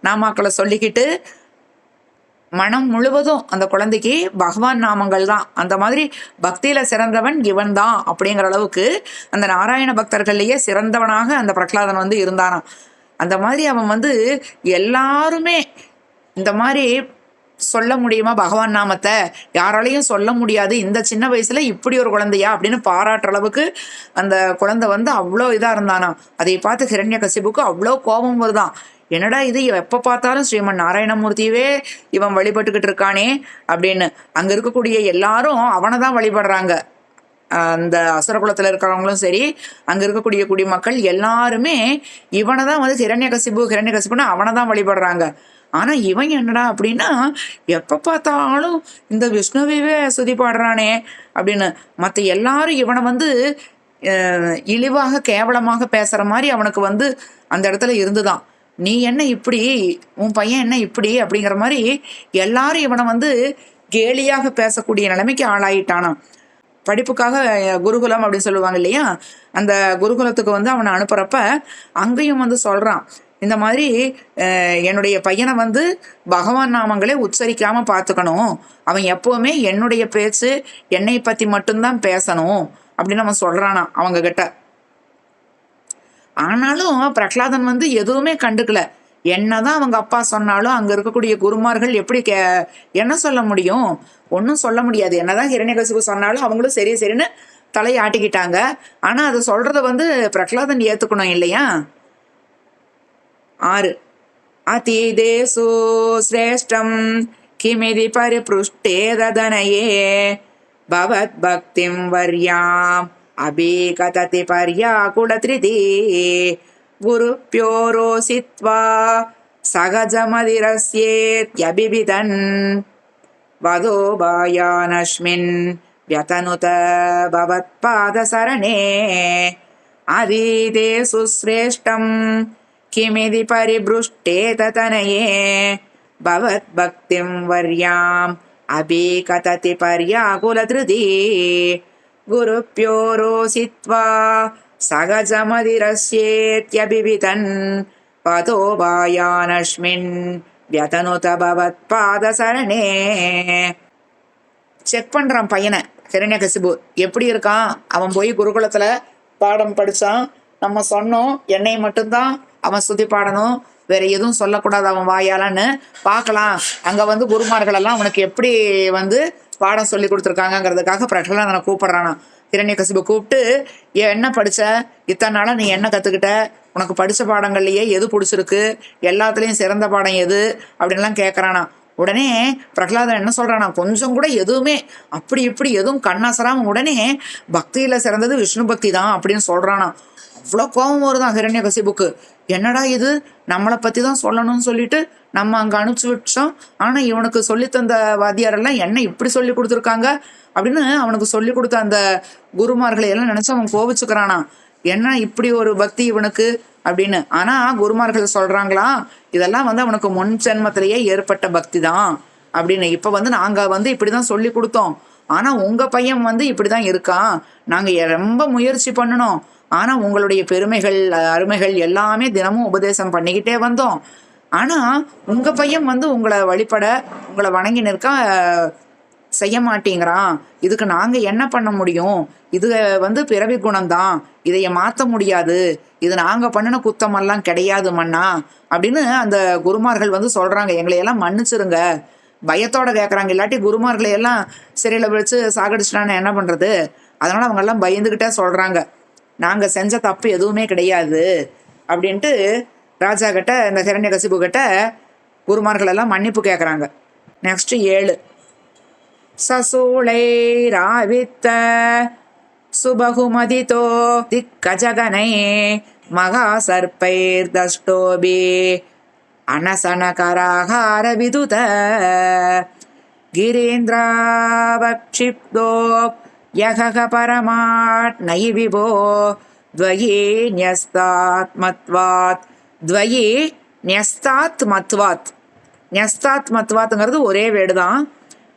நாமாக்களை சொல்லிக்கிட்டு மனம் முழுவதும் அந்த குழந்தைக்கு பகவான் நாமங்கள் தான். அந்த மாதிரி பக்தியில சிறந்தவன் இவன் தான் அப்படிங்கிற அளவுக்கு அந்த நாராயண பக்தர்கள்லயே சிறந்தவனாக அந்த பிரகலாதன் வந்து இருந்தானாம். அந்த மாதிரி அவன் வந்து எல்லாருமே இந்த மாதிரி சொல்ல முடியுமா பகவான் நாமத்தை, யாராலையும் சொல்ல முடியாது, இந்த சின்ன வயசுல இப்படி ஒரு குழந்தையா அப்படின்னு பாராட்டுற அளவுக்கு அந்த குழந்தை வந்து அவ்வளோ இதா இருந்தானா. அதை பார்த்து ஹிரண்யகசிபுக்கு அவ்வளோ கோபம் வருதான். என்னடா இது, எப்ப பார்த்தாலும் ஸ்ரீமன் நாராயணமூர்த்தியவே இவன் வழிபட்டுக்கிட்டு இருக்கானே அப்படின்னு. அங்க இருக்கக்கூடிய எல்லாரும் அவனை தான் வழிபடுறாங்க. அந்த அசுர குலத்துல இருக்கிறவங்களும் சரி, அங்க இருக்கக்கூடிய குடிமக்கள் எல்லாருமே இவனை தான் வந்து ஹிரண்யகசிபுன்னு அவனை தான் வழிபடுறாங்க. ஆனா இவன் என்னடா அப்படின்னா எப்ப பார்த்தாலும் இந்த விஷ்ணுவையே சுதி பாடுறானே அப்படின்னு மற்ற எல்லாரும் இவனை வந்து இழிவாக கேவலமாக பேசுற மாதிரி அவனுக்கு வந்து அந்த இடத்துல இருந்துதான். நீ என்ன இப்படி, உன் பையன் என்ன இப்படி அப்படிங்கிற மாதிரி எல்லாரும் இவனை வந்து கேலியாக பேசக்கூடிய நிலைமைக்கு ஆளாயிட்டானா. படிப்புக்காக குருகுலம் அப்படின்னு சொல்லுவாங்க இல்லையா, அந்த குருகுலத்துக்கு வந்து அவனை அனுப்புறப்ப அங்கேயும் வந்து சொல்றான், இந்த மாதிரி என்னுடைய பையனை வந்து பகவான் நாமங்களே உச்சரிக்காம பார்த்துக்கணும், அவன் எப்பவுமே என்னுடைய பேச்சு என்னை பத்தி மட்டும்தான் பேசணும் அப்படின்னு அவன் சொல்றானா அவங்க கிட்ட. ஆனாலும் பிரகலாதன் வந்து எதுவுமே கண்டுக்கல. என்னதான் அவங்க அப்பா சொன்னாலும் அங்க இருக்கக்கூடிய குருமார்கள் எப்படி என்ன சொல்ல முடியும்? ஒன்றும் சொல்ல முடியாது. என்னதான் ஹிரண்யகசிபு சொன்னாலும் அவங்களும் சரி சரின்னு தலையை ஆட்டிக்கிட்டாங்க. ஆனா அது சொல்றத வந்து பிரகலாதன் ஏத்துக்கணும் இல்லையா? 6 அதிதேசு சிரேஷ்டம் கிமிதி பரிபுஷ்டே ததனயே பவத் பக்திம் வர்யாம் அபீகததி பர்யாகுலத்ரிதி குருப்யோரோசித்வா சகஜமதிரஸ்யேத்யபிவிதன் வதோபாயானஸ்மின் व्यतनुत भवत्पादसरणे अधीतेषु श्रेष्ठं किमिति परिभृष्टेत तनये भवद्भक्तिं वर्याम् अभिकथति पर्याकुलधृति गुरुप्योरोसित्वा सहजमधिरस्येत्यभिवितन् पतोभायानस्मिन् व्यतनुत भवत्पादसरणे. செக் பண்றான் பையனை ஹிரண்யகசிபு எப்படி இருக்கான். அவன் போய் குருகுலத்துல பாடம் படிச்சான். நம்ம சொன்னோம் என்னை மட்டும்தான் அவன் ஸ்துதி பாடணும், வேற எதுவும் சொல்லக்கூடாது அவன் வாயாலன்னு. பார்க்கலாம் அங்க வந்து குருமார்கள் எல்லாம் அவனுக்கு எப்படி வந்து பாடம் சொல்லி கொடுத்துருக்காங்கிறதுக்காக பிரகலாதனை கூப்பிடுறானா. ஹிரண்யகசிபு கூப்பிட்டு என்ன படிச்ச, இத்தனை நாளா நீ என்ன கத்துக்கிட்ட, உனக்கு படிச்ச பாடங்கள்லயே எது பிடிச்சிருக்கு, எல்லாத்துலயும் சிறந்த பாடம் எது அப்படின்லாம் கேட்கறானா. உடனே பிரகலாதன் என்ன சொல்றானா, கொஞ்சம் கூட எதுவுமே அப்படி இப்படி எதுவும் கண்ணாசராம உடனே பக்தியில சிறந்தது விஷ்ணு பக்தி தான் அப்படின்னு சொல்றானா. அவ்வளோ கோபம் வருதான் ஹிரண்யகசிபுக்கு. என்னடா இது, நம்மளை பத்தி தான் சொல்லணும்னு சொல்லிட்டு நம்ம அங்க அனுப்பிச்சு விட்டோம், ஆனா இவனுக்கு சொல்லி தந்த வாத்தியாரெல்லாம் என்ன இப்படி சொல்லி கொடுத்துருக்காங்க அப்படின்னு அவனுக்கு சொல்லி கொடுத்த அந்த குருமார்களை எல்லாம் நினைச்சு அவன் கோபிச்சுக்கிறானா. என்ன இப்படி ஒரு பக்தி இவனுக்கு அப்படின்னு. ஆனா குருமார்கள் சொல்றாங்களாம், இதெல்லாம் வந்து அவனுக்கு முன் ஜென்மத்திலேயே ஏற்பட்ட பக்தி தான் அப்படின்னு. இப்ப வந்து நாங்க வந்து இப்படிதான் சொல்லி கொடுத்தோம், ஆனா உங்க பையன் வந்து இப்படிதான் இருக்கான், நாங்க ரொம்ப முயற்சி பண்ணணும், ஆனா உங்களுடைய பெருமைகள் அருமைகள் எல்லாமே தினமும் உபதேசம் பண்ணிக்கிட்டே வந்தோம், ஆனா உங்க பையன் வந்து உங்களை வழிபட உங்களை வணங்கி நிற்க செய்ய மாட்டேங்கிறான், இதுக்கு நாங்க என்ன பண்ண முடியும், இது வந்து பிறவி குணம்தான், இதைய மாத்த முடியாது, இது நாங்க பண்ணின குத்தமெல்லாம் கிடையாது மன்னா அப்படின்னு அந்த குருமார்கள் வந்து சொல்றாங்க. எங்களையெல்லாம் மன்னிச்சிருங்க, பயத்தோட கேட்கறாங்க. இல்லாட்டி குருமார்களை எல்லாம் சிறையில வச்சு சாகடிச்சிட்டான்னு என்ன பண்றது. அதனால அவங்க எல்லாம் பயந்துகிட்டே சொல்றாங்க, நாங்க செஞ்ச தப்பு எதுவுமே கிடையாது அப்படின்ட்டு ராஜா கிட்ட இந்த ஹிரண்யகசிபு கிட்ட குருமார்கள் எல்லாம் மன்னிப்பு கேட்கறாங்க. நெக்ஸ்ட் 7 சசூளைராவித்த சுபகுமதிதோ திக்கஜகனை மகாசர்பைர் தஷ்டோபி அனசனகராகார விதுத கிரீந்திராவக்ஷிப்தோ யகக பரமாட் நைவிபோ துவயி ன்யஸ்தாத்மத்வாத். துவயி ன்யஸ்தாத்மத்வாத், ன்யஸ்தாத்மத்வாத்ங்கிறது ஒரே வேடு தான்.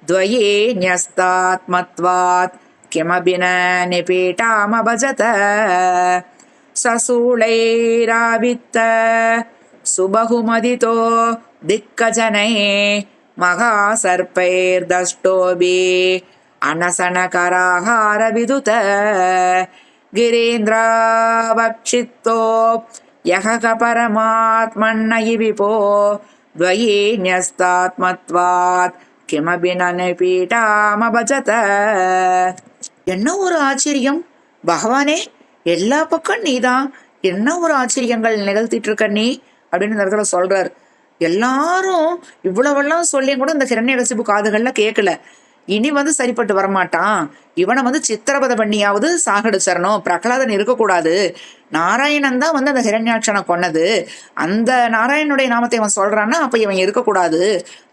துவயி ன்யஸ்தாத்மத்வாத் கிமபின நிபீட்டாமபஜத சசூளைராவித்த சுபகுமதிதோ திக்கஜனை மகாசர்பைர் தஷ்டோபி அனசனகராகார விதுத கிரீந்திராவக்ஷித்தோ யகக பரமாத்மன்னயி விபோ துவயி ன்யஸ்தாத்மத்வாத் கிமபின நிபீட்டாமபஜத. என்ன ஒரு ஆச்சரியம் பகவானே, எல்லா பக்கம் நீதான், என்ன ஒரு ஆச்சரியங்கள் நிகழ்த்திட்டு இருக்க நீ அப்படின்னு இந்த இடத்துல சொல்றாரு. எல்லாரும் இவ்வளவெல்லாம் சொல்லியும் கூட இந்த ஹிரண்யகசிபு காதுகள்ல கேட்கல. இனி வந்து சரிப்பட்டு வரமாட்டான், இவனை வந்து சித்திரவதை பண்ணியாவது சாகடிச்சிடணும், பிரகலாதன் இருக்கக்கூடாது, நாராயணன் தான் வந்து அந்த ஹிரண்யாட்சனை கொன்னது, அந்த நாராயணனுடைய நாமத்தை இவன் சொல்றான்னா அப்ப இவன் இருக்கக்கூடாது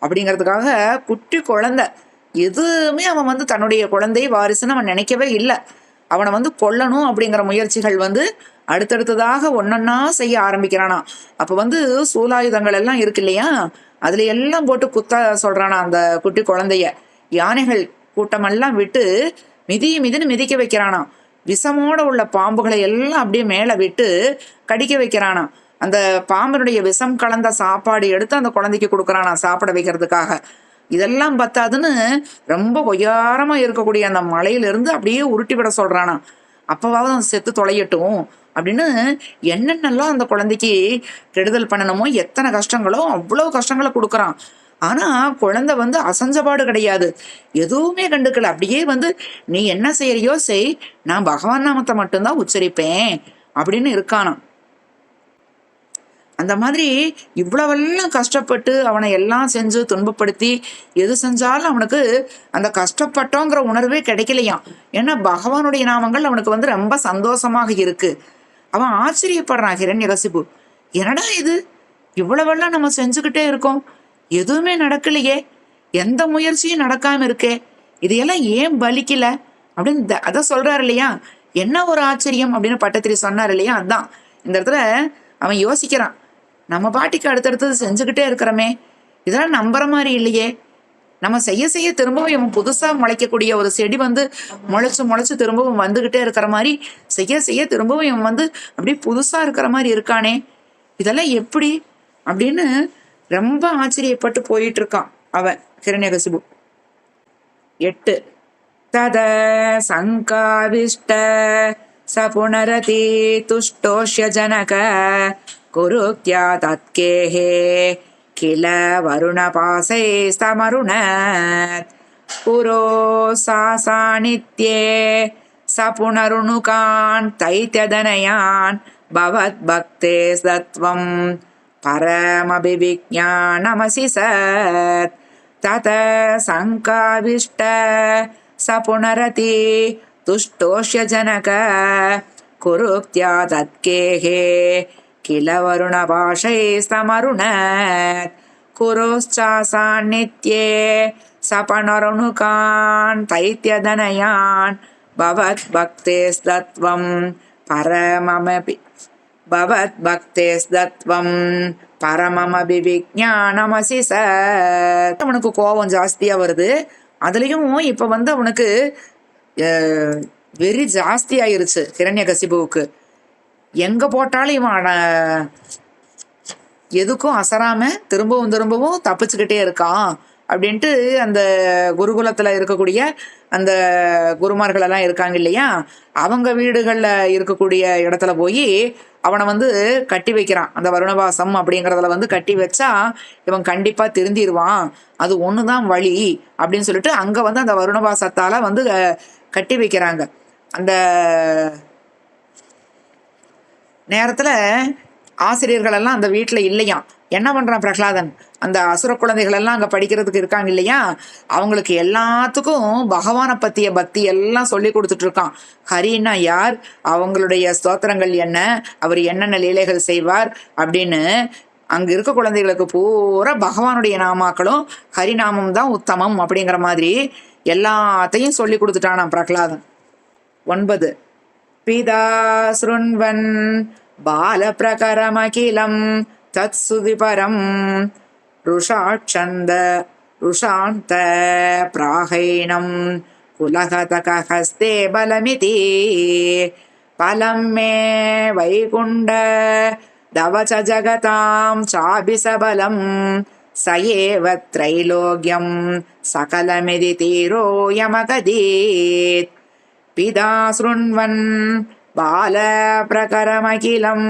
அப்படிங்கிறதுக்காக குட்டி குழந்தை எதுவுமே அவன் வந்து தன்னுடைய குழந்தை வாரிசுன்னு அவன் நினைக்கவே இல்லை. அவனை வந்து கொல்லணும் அப்படிங்கிற முயற்சிகள் வந்து அடுத்தடுத்ததாக ஒன்னொன்னா செய்ய ஆரம்பிக்கிறானா. அப்ப வந்து சூலாயுதங்கள் எல்லாம் இருக்கு இல்லையா, அதுல எல்லாம் போட்டு குத்த சொல்றானா அந்த குட்டி குழந்தைய. யானைகள் கூட்டமெல்லாம் விட்டு மிதின்னு மிதிக்க வைக்கிறானா. விஷமோட உள்ள பாம்புகளை எல்லாம் அப்படியே மேல விட்டு கடிக்க வைக்கிறானா. அந்த பாம்பனுடைய விஷம் கலந்த சாப்பாடு எடுத்து அந்த குழந்தைக்கு கொடுக்குறானா சாப்பிட வைக்கிறதுக்காக. இதெல்லாம் பத்தாதுன்னு ரொம்ப ஒய்யாரமா இருக்கக்கூடிய அந்த மலையிலிருந்து அப்படியே உருட்டி விட சொல்றானா. அப்பவாவது அவன் செத்து தொலையட்டும் அப்படின்னு என்னென்னலாம் அந்த குழந்தைக்கு கெடுதல் பண்ணணுமோ, எத்தனை கஷ்டங்களோ அவ்வளவு கஷ்டங்களை கொடுக்குறான். ஆனா குழந்தை வந்து அசஞ்சபாடு கிடையாது, எதுவுமே கண்டுக்கல. அப்படியே வந்து நீ என்ன செய்யறியோ செய், நான் பகவான் நாமத்தை மட்டும்தான் உச்சரிப்பேன் அப்படின்னு இருக்கானாம். அந்த மாதிரி இவ்வளவெல்லாம் கஷ்டப்பட்டு அவனை எல்லாம் செஞ்சு துன்பப்படுத்தி எது செஞ்சாலும் அவனுக்கு அந்த கஷ்டப்பட்டோங்கிற உணர்வே கிடைக்கலையாம். ஏன்னா பகவானுடைய நாமங்கள் அவனுக்கு வந்து ரொம்ப சந்தோஷமாக இருக்கு. அவன் ஆச்சரியப்படுறான் ஹிரண்யகசிபு, என்னடா இது, இவ்வளவெல்லாம் நம்ம செஞ்சுக்கிட்டே இருக்கோம், எதுவுமே நடக்கலையே, எந்த முயற்சியும் நடக்காம இருக்கே, இதையெல்லாம் ஏன் பலிக்கல அப்படின்னு அதான் சொல்றாரு இல்லையா. என்ன ஒரு ஆச்சரியம் அப்படின்னு பட்டத்திரி சொன்னார் இல்லையா. அதான் இந்த இடத்துல அவன் யோசிக்கிறான், நம்ம பாட்டிக்கு அடுத்தடுத்தது செஞ்சுக்கிட்டே இருக்கிறோமே, இதெல்லாம் நம்புற மாதிரி இல்லையே. நம்ம செய்ய செய்ய திரும்பவும் இவன் புதுசா முளைக்கக்கூடிய ஒரு செடி வந்து முளைச்சு முளைச்சு திரும்பவும் வந்துகிட்டே இருக்கிற மாதிரி, செய்ய செய்ய திரும்பவும் இவன் வந்து அப்படியே புதுசா இருக்கிற மாதிரி இருக்கானே, இதெல்லாம் எப்படி அப்படின்னு ரொம்ப ஆச்சரியப்பட்டு போயிட்டு இருக்கான் அவன் ஹிரண்யகசிபு. 8 தத சங்காவிஷ்ட சபுனரதி துஷ்டோஷ்ய ஜனக குருக்யா தத்கேஹே கில வருணபாசை ஸ்தமருணத் புரோ சாசாநித்யே சபுனருணுகான் தைத்யதனயான் பவத் பக்தே சத்வம் பரமபிவிஜ்ஞானமசி சத் தத சங்காவிஷ்ட சபுனரதி துஷ்டோஷ்ய ஜனக குருக்யா தத்கேஹே கில வருணபாஷை ஸ்தமருணத் குருச்சாசாநித்யே சபனருணுகான் தைத்யதனயான் பவத் பக்தேஸ்தத்வம் பரமமபி பவத் பக்தேஸ்தத்வம் பரமமபிவிஜ்ஞானமசி சத். அவனுக்கு கோபம் ஜாஸ்தியா வருது. அதுலயும் இப்ப வந்து அவனுக்கு வெறி ஜாஸ்தி ஆயிருச்சு ஹிரண்யகசிபுவுக்கு. எங்க போட்டாலும் இவன் எதுக்கும் அசராம திரும்பவும் திரும்பவும் தப்பிச்சுக்கிட்டே இருக்கான் அப்படின்ட்டு அந்த குருகுலத்துல இருக்கக்கூடிய அந்த குருமார்கள் எல்லாம் இருக்காங்க இல்லையா, அவங்க வீடுகள்ல இருக்கக்கூடிய இடத்துல போய் அவனை வந்து கட்டி வைக்கிறான். அந்த வருணபாசம் அப்படிங்கிறதுல வந்து கட்டி வச்சா இவன் கண்டிப்பா திருந்திடுவான், அது ஒண்ணுதான் வழி அப்படின்னு சொல்லிட்டு அங்க வந்து அந்த வருணபாசத்தால வந்து கட்டி வைக்கிறாங்க. அந்த நேரத்துல ஆசிரியர்கள் எல்லாம் அந்த வீட்டுல இல்லையாம். என்ன பண்றான் பிரகலாதன், அந்த அசுர குழந்தைகள் எல்லாம் அங்க படிக்கிறதுக்கு இருக்காங்க இல்லையா, அவங்களுக்கு எல்லாத்துக்கும் பகவானை பத்திய பக்தி எல்லாம் சொல்லி கொடுத்துட்டு இருக்கான். ஹரின்னா யார், அவங்களுடைய ஸ்தோத்திரங்கள் என்ன, அவர் என்னென்ன லீலைகள் செய்வார் அப்படின்னு அங்க இருக்க குழந்தைகளுக்கு பூரா பகவானுடைய நாமாக்களும் ஹரிநாமம் தான் உத்தமம் அப்படிங்கிற மாதிரி எல்லாத்தையும் சொல்லி கொடுத்துட்டானாம் பிரகலாதன். 9 பிதா ஸ்ருண்வன் பால பிரகரமகிலம் தத் சுதிபரம் ருஷாட்சந்த ருஷாந்த பிராகைனம் குலகதகஹஸ்தே பலமிதி பலம் மே வைகுண்ட தவச ஜகதாம் சாபிசபலம் சயேவ த்ரைலோக்யம் சகலமிதி தீரோ யமகதீத் பிதா ஸ்ருண்வன் பால பிரகரமகிலம்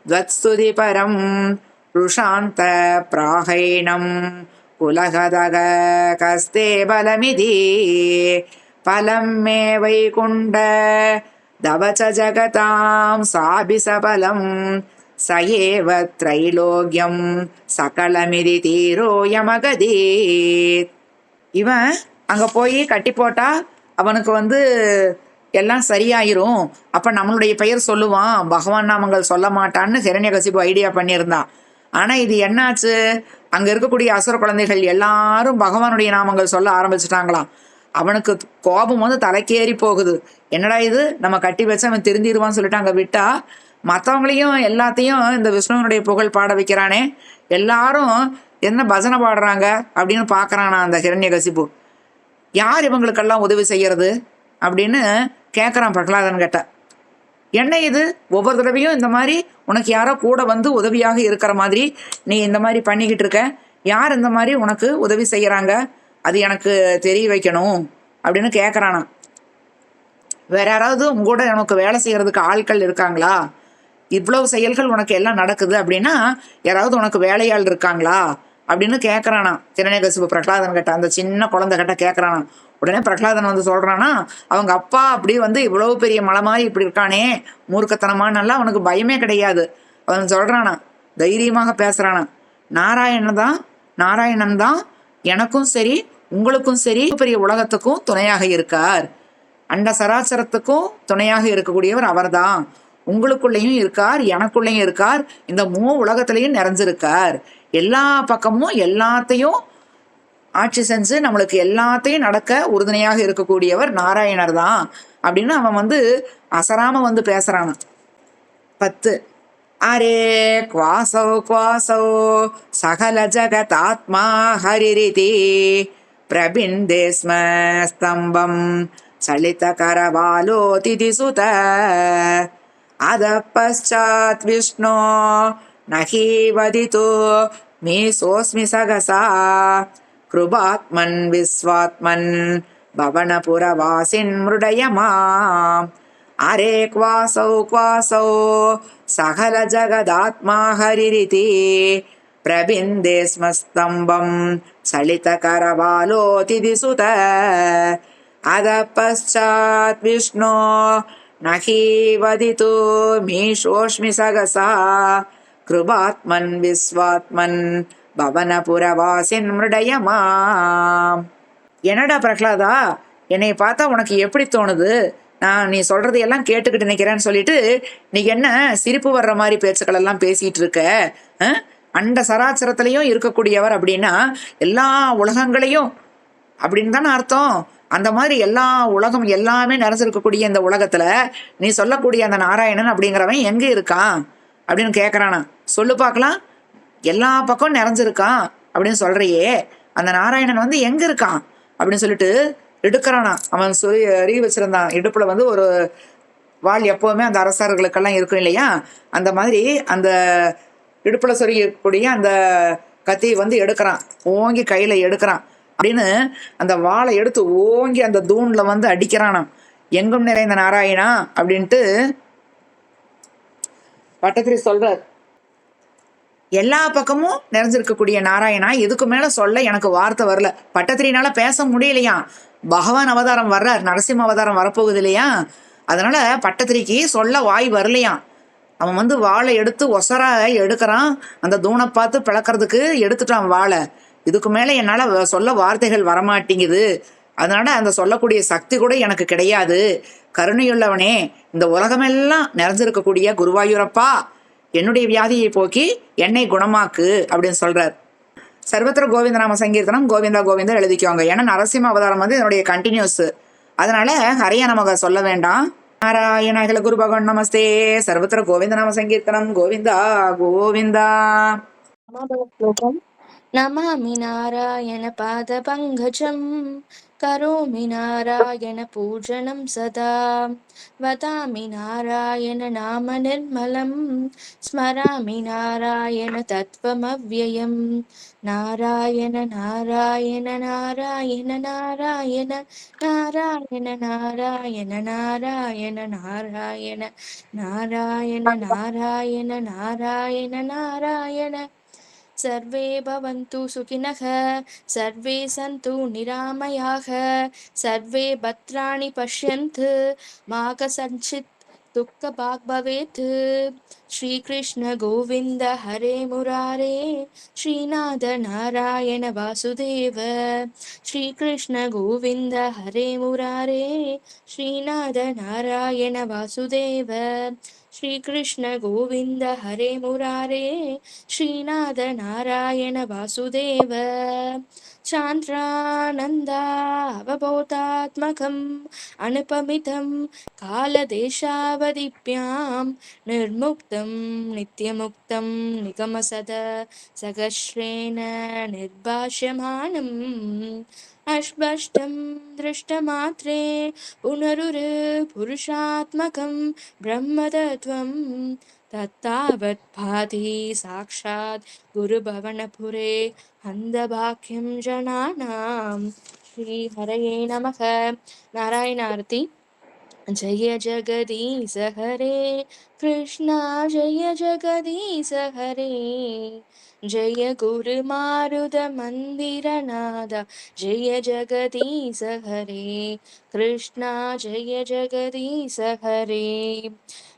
த்வத்ஸ்துதி பரம் ருஷாந்த பிராகைனம் குலகதகஸ்தே பலமிதி பலம் மே வைகுண்ட தவச ஜகதாம் சாபிசபலம் சயேவ த்ரைலோக்யம் சகலமிதி தீரோ யமகதீத். இவன் அங்க போய் கட்டி போட்டா அவனுக்கு வந்து எல்லாம் சரியாயிரும், அப்ப நம்மளுடைய பெயர் சொல்லுவான், பகவான் நாமங்கள் சொல்ல மாட்டான்னு ஹிரண்யகசிபு ஐடியா பண்ணியிருந்தான். ஆனா இது என்னாச்சு, அங்க இருக்கக்கூடிய அசுர குழந்தைகள் எல்லாரும் பகவானுடைய நாமங்கள் சொல்ல ஆரம்பிச்சுட்டாங்களாம். அவனுக்கு கோபம் வந்து தலைக்கேறி போகுது. என்னடா இது, நம்ம கட்டி வச்சு அவன் திருந்திடுவான்னு சொல்லிட்டு அங்க விட்டா மற்றவங்களையும் எல்லாத்தையும் இந்த விஷ்ணுவனுடைய புகழ் பாட வைக்கிறானே, எல்லாரும் என்ன பஜனை பாடுறாங்க அப்படின்னு பாக்குறானா அந்த ஹிரண்யகசிபு. யார் இவங்களுக்கெல்லாம் உதவி செய்யறது அப்படின்னு கேட்குறான் பிரகலாதன் கிட்ட. என்ன இது, ஒவ்வொரு தடவையும் இந்த மாதிரி உனக்கு யாரோ கூட வந்து உதவியாக இருக்கிற மாதிரி நீ இந்த மாதிரி பண்ணிக்கிட்டு இருக்க, யார் இந்த மாதிரி உனக்கு உதவி செய்யறாங்க, அது எனக்கு தெரிய வைக்கணும் அப்படின்னு கேட்குறானா. வேற யாராவது உங்க கூட உனக்கு வேலை செய்யறதுக்கு ஆட்கள் இருக்காங்களா இவ்வளவு செயல்கள் உனக்கு எல்லாம் நடக்குது அப்படின்னா யாராவது உனக்கு வேலையாள் இருக்காங்களா அப்படின்னு கேட்கறானா திரண்யகசிபு பிரகலாதன் கிட்ட, அந்த சின்ன குழந்தை கிட்ட கேட்கறானா. உடனே பிரகலாதன் வந்து சொல்றானா, அவங்க அப்பா அப்படி வந்து இவ்வளவு பெரிய மலை மாதிரி இப்படி இருக்கானே மூர்க்கத்தனமானல்லாம் அவனுக்கு பயமே கிடையாது. அவன் சொல்றானா, தைரியமாக பேசுறானா, நாராயணன் தான் எனக்கும் சரி உங்களுக்கும் சரி பெரிய உலகத்துக்கும் துணையாக இருக்கார், அண்ட சராசரத்துக்கும் துணையாக இருக்கக்கூடியவர் அவர்தான். உங்களுக்குள்ளேயும் இருக்கார், எனக்குள்ளேயும் இருக்கார், இந்த உலகத்திலையும் நிறைஞ்சிருக்கார். எல்லா பக்கமும் எல்லாத்தையும் ஆட்சி செஞ்சு நம்மளுக்கு எல்லாத்தையும் நடக்க உறுதுணையாக இருக்கக்கூடியவர் நாராயணர் தான் அப்படின்னு அவன் வந்து அசராம வந்து பேசுறான். 10 அரே குவாசௌ சகல ஜகதாத்மா ஹரிரிதி பிரபிந்தே ஸ்ம ஸ்தம்பம் சலித கரவாலோதிதி சுத அத பశ్చాத் விஷ்ணோ நஹி வதிதோ மீ சோஸ்மி சகசா கிருபாத்மன் விஸ்வாத்மன் பவனபுரவாசின் மிருடயமாம். அரே குவாசௌ சகல ஜகதாத்மா ஹரிரிதி பிரபிந்தே ஸ்மஸ்தம்பம் சலித கரவாலோதிதி சுத அத பశ్చాத் விஷ்ணோ நஹி வதிதோ மீ சோஸ்மி சகசா கிருபாத்மன் விஸ்வாத்மன் பவனபுரவாசின் மிருடயமாம். என்னடா பிரகலாதா, என்னை பார்த்தா உனக்கு எப்படி தோணுது? நீ சொல்றது எல்லாம் கேட்டுக்கிட்டு நினைக்கிறேன்னு சொல்லிட்டு நீ என்ன சிரிப்பு வர்ற மாதிரி பேச்சுக்கள் எல்லாம் பேசிட்டு இருக்க? அண்ட சராச்சரத்திலையும் இருக்கக்கூடியவர் அப்படின்னா எல்லா உலகங்களையும் அப்படின்னு தானே அர்த்தம். அந்த மாதிரி எல்லா உலகம் எல்லாமே நிறைஞ்சிருக்கக்கூடிய இந்த உலகத்துல நீ சொல்லக்கூடிய அந்த நாராயணன் அப்படிங்கிறவன் எங்க இருக்கான் அப்படின்னு கேட்கறானா. சொல்லு பார்க்கலாம், எல்லா பக்கம் நிறைஞ்சிருக்கான் அப்படின்னு சொல்றியே, அந்த நாராயணன் வந்து எங்க இருக்கான் அப்படின்னு சொல்லிட்டு எடுக்கிறானா. அவன் அறி வச்சிருந்தான் இடுப்புல வந்து ஒரு வாள், எப்பவுமே அந்த அரசர்களுக்கெல்லாம் இருக்கும் இல்லையா, அந்த மாதிரி அந்த இடுப்புல சொரியக்கூடிய அந்த கத்தியை வந்து எடுக்கிறான், ஓங்கி கையில எடுக்கிறான். அப்படின்னு அந்த வாளை எடுத்து ஓங்கி அந்த தூண்ல வந்து அடிக்கிறானாம். எங்கும் நிறைந்த நாராயணா அப்படின்ட்டு பட்டத்திரி சொல்றார். எல்லா பக்கமும் நிறைஞ்சிருக்கக்கூடிய நாராயணா, இதுக்கு மேல சொல்ல எனக்கு வார்த்தை வரல. பட்டத்திரினால பேச முடியலையா, பகவான் அவதாரம் வர்றார், நரசிம்ம அவதாரம் வரப்போகுது இல்லையா, அதனால பட்டத்திரிக்கு சொல்ல வாய் வரலையா. அவன் வந்து வாளை எடுத்து ஒசரா எடுக்கிறான், அந்த தூணை பார்த்து பிளக்கிறதுக்கு எடுத்துட்டான் வாளை. இதுக்கு மேல என்னால சொல்ல வார்த்தைகள் வரமாட்டேங்குது, அதனால அந்த சொல்லக்கூடிய சக்தி கூட எனக்கு கிடையாது. கருணையுள்ளவனே, இந்த உலகமெல்லாம் நிறைஞ்சிருக்கக்கூடிய குருவாயூரப்பா, என்னுடைய வியாதியை போக்கி என்னை குணமாக்கு அப்படின்னு சொல்றார். சர்வத்திர கோவிந்த நாம சங்கீர்த்தனம் கோவிந்தா கோவிந்தா எழுதிக்குவாங்க. ஏன்னா நரசிம்ம அவதாரம் வந்து என்னுடைய கண்டினியூஸ், அதனால ஹரிய நமக சொல்ல வேண்டாம். நாராயண குரு பகவான் நமஸ்தே. சர்வத்திர கோவிந்த நாம சங்கீர்த்தனம் கோவிந்தா கோவிந்தா. நமாமி நாராயண பாத பங்கஜம் கரோமி நாராயண பூஜனம் சதா வதாமி நாராயண நாம நிர்மலம் ஸ்மராமி நாராயண தத்வமவ்யயம். நாராயண நாராயண நாராயண நாராயண நாராயண நாராயண நாராயண நாராயண நாராயண நாராயண நாராயண நாராயண. सर्वे भवन्तु सुखिनः, सर्वे सन्तु निरामयाः, सर्वे भद्राणि पश्यन्तु, मा कश्चित् दुःखभाग् भवेत्. श्रीकृष्ण गोविन्द हरे मुरारे, श्रीनाथ नारायण वासुदेव. श्रीकृष्ण गोविन्द हरे मुरारे, श्रीनाथ नारायण वासुदेव. श्रीकृष्ण गोविन्द हरे मुरारे, श्रीनाथ नारायण वासुदेव. चान्द्रानन्दावबोधात्मकम् अनुपमितं कालदेशावधिभ्यां निर्मुक्तं नित्यमुक्तं निगमसद सहस्रेण निर्भाष्यमानम् अष्टं दृष्टमात्रे पुनरुरुपुरुषात्मकं ब्रह्मतत्त्वं तत्तावत् भाति साक्षात् गुरुभवनपुरे अन्धभाग्यं जनानां. श्री हरये नमः. नारायण आरती. जय जगदीश हरे कृष्णा जय जगदीश हरे जय गुरु मारुद मंदिर नादा जय जगदीश हरे कृष्णा जय जगदीश हरे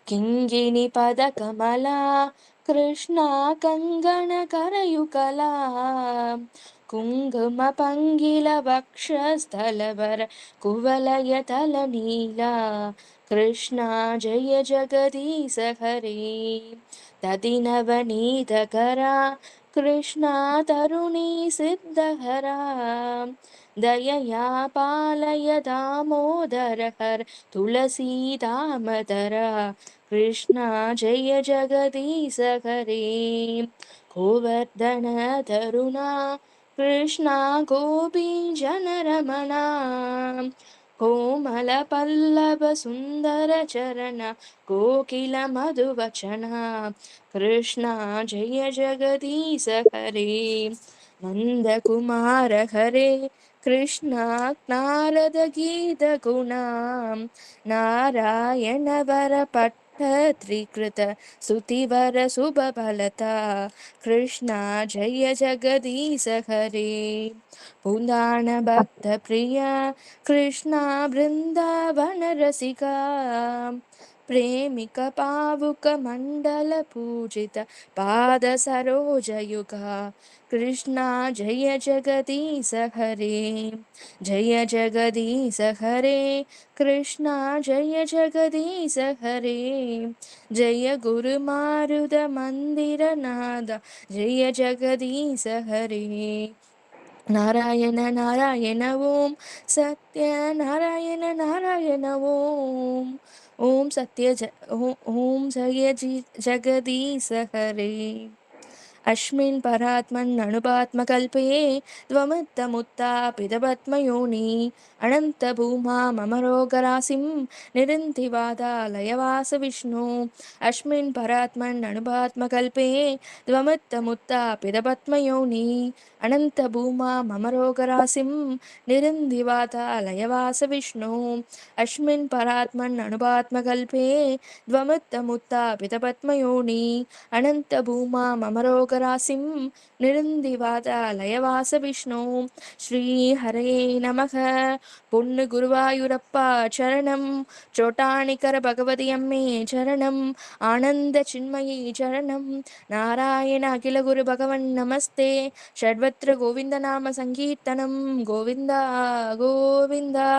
किङ्गिणि पद कमला कृष्णा कंगण करयुकला कुङ्कुम पङ्गिल वक्षस्थलवर कुवलयतल नीला कृष्णा जय जगदीश हरे तदिनवनीतकरा कृष्णा तरुणी सिद्धहरा दयया पालय दामोदर हर तुलसी दामदरा कृष्णा जय जगदीश हरे गोवर्धन तरुणा कृष्णा गोपी जनरमणा कोमल पल्लव सुन्दर चरण कोकिल मधुवचना कृष्णा जय जगदीश हरे नन्दकुमार हरे कृष्णा नारद गीत गुणा नारायण वर त्रिकृत स्तुतिवर शुभफलता कृष्णा जय जगदीश हरे पुराण भक्त प्रिया कृष्णा बृंदावन रसिका प्रेमिक पावुक मंडल पूजित पाद सरोज युगा कृष्णा जय जगदीश हरे जय जगदीश हरे कृष्णा जय जगदीश हरे जय गुरु मारुद मंदिर नाद जय जगदीश हरे नारायण नारायण ओम सत्य नारायण नारायण ओम सत्य ओम जय जगदीश हरे अस्मिन् परात्मन् अणुपात्मकल्पे त्वमुत्तमुत्तापितपद्मयोनि अनन्तभूमा मम रोगराशिं निरन्तिवादालयवास विष्णु अस्मिन् परात्मन् अणुपात्मकल्पे त्वमुत्तमुत्तापितपद्मयोनि अनन्तभूमा मम रोगराशिं निरन्तिवादालयवास विष्णु अस्मिन् परात्मन् अणुपात्मकल्पे त्वमुत्तमुत्तापितपद्मयोनि अनन्तभूमा मम रोगराशिं निरुन्दिवादालयवास विष्णु श्रीहरे नमः பொன்னு குருவாயூரப்பா சரணம் சோட்டாணிக்கர பகவதி அம்மே சரணம் ஆனந்த சின்மயி சரணம் நாராயண அகில குரு பகவன் நமஸ்தே ஷட்வத்ர கோவிந்த நாம சங்கீர்த்தனம் கோவிந்தா கோவிந்தா